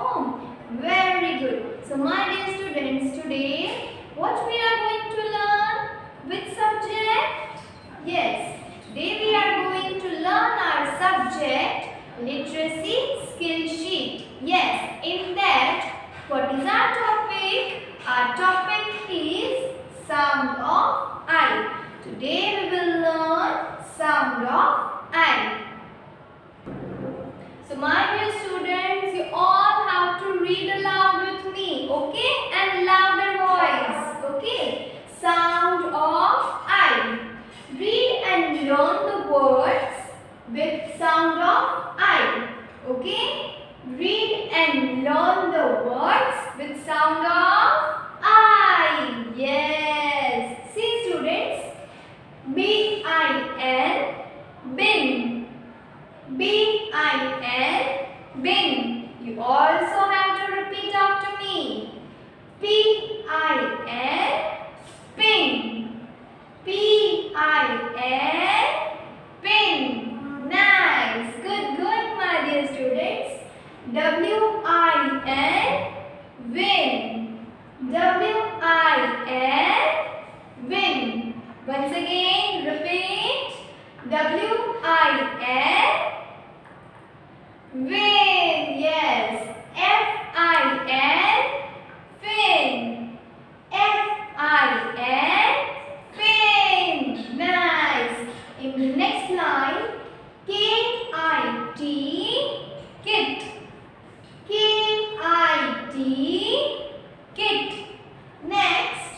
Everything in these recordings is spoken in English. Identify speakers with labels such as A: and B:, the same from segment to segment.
A: home. Very good. So my dear students, today what we are going to learn? Which subject? Yes, today we are going to learn our subject literacy skill sheet. Yes, in that, what is our topic? Our topic is sound of I. Today we will learn sound of I. So my dear students, you all have to read aloud with me, okay? And louder voice, okay? Sound of I. Read and learn the words with sound of I, okay? Read and learn the words with sound of I. Yes. See students, B-I-N, bin. B-I-N, bin. You also have to repeat after me. P-I-N, pin. P-I-N, pin. Nice. Good, good, my dear students. W-I-N, win. W-I-N, win. Once again, repeat. W-I-N, win. Yes. F-I-N, fin. F-I-N, fin. Nice. In the next line, K-I-T, kit. K-I-T, kit. Next,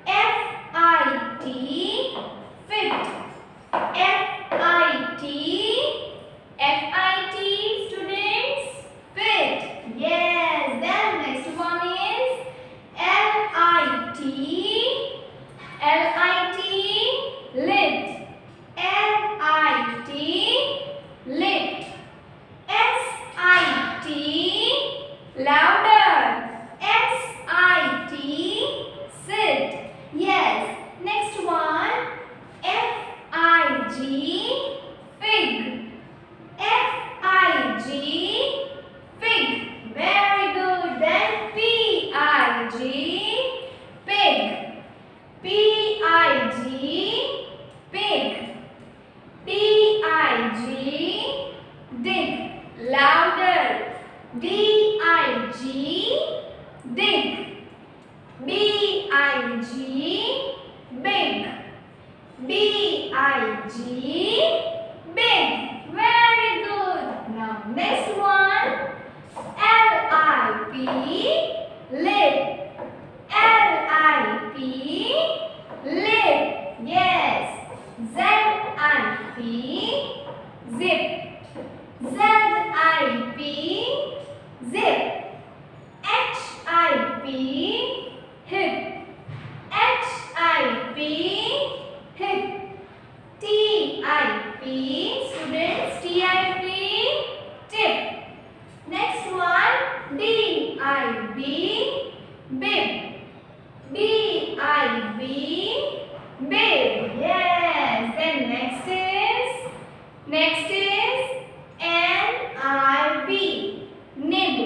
A: F-I-T, fit. F-I-T, F-I-T, students, fit. Yes. Then next one is L-I-T, L-I-T, lit. L-I-T, lit. S-I-T, louder. S-I-T, sit. Yes. Next one, F-I-G, fig. F-I-G, fig. Very good. Then P-I-G, pig. P-I-G, pig. D-I-G, dig. Louder. D-I-G, dig. B-I-G, big. B-I-G, big. Very good. Now next one, L-I-P, lip. L-I-P, lip. Yes. Z-I-P, zip. Z-I-P, zip. H-I-P, hip. H-I-P, hip. T-I-P, students, T-I-P, tip. Next one, D-I-B, bib. B-I-B, bib. Yes. Then next is N-I-B, nib.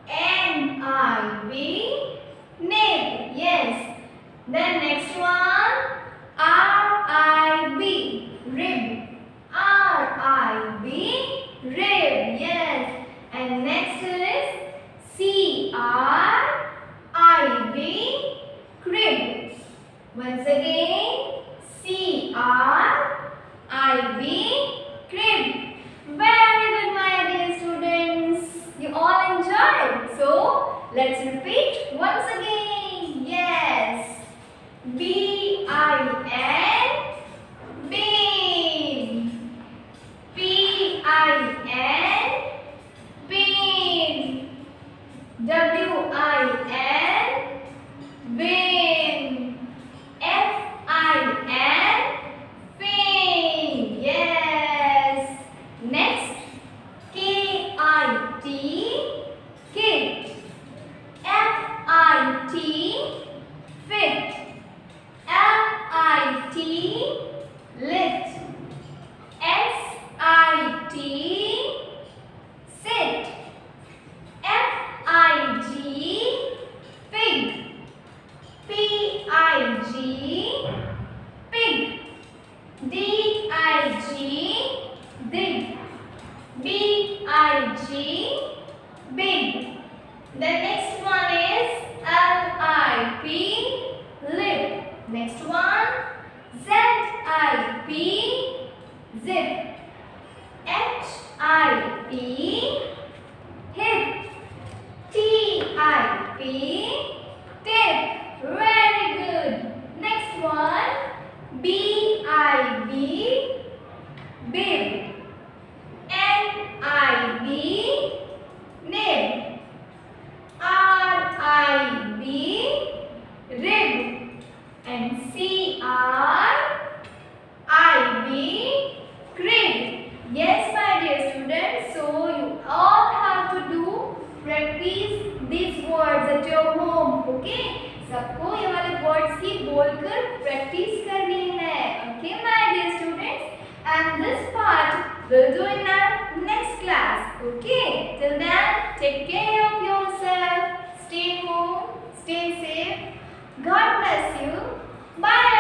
A: N-I-B, nib. Yes. Then next one, R-I-B, rib. R-I-B, rib. Yes. And next is C-R-I-B, crib. Once again, C-R-I-B, crib. Very good, my dear students. You all enjoyed. So, let's repeat once again. Yes. B-I-N, bin. zip. HIP hip. TIP tip. Very good. Next one. BIB bib. NIB nib. RIB rib. And CRIB crib. Yes, my dear students, so you all have to do practice these words at your home. Okay, सबको ये वाले words की बोलकर practice करनी है. Okay, my dear students, and this part we'll do in our next class. Okay, till then, take care of yourself. Stay home, stay safe. God bless you. Bye.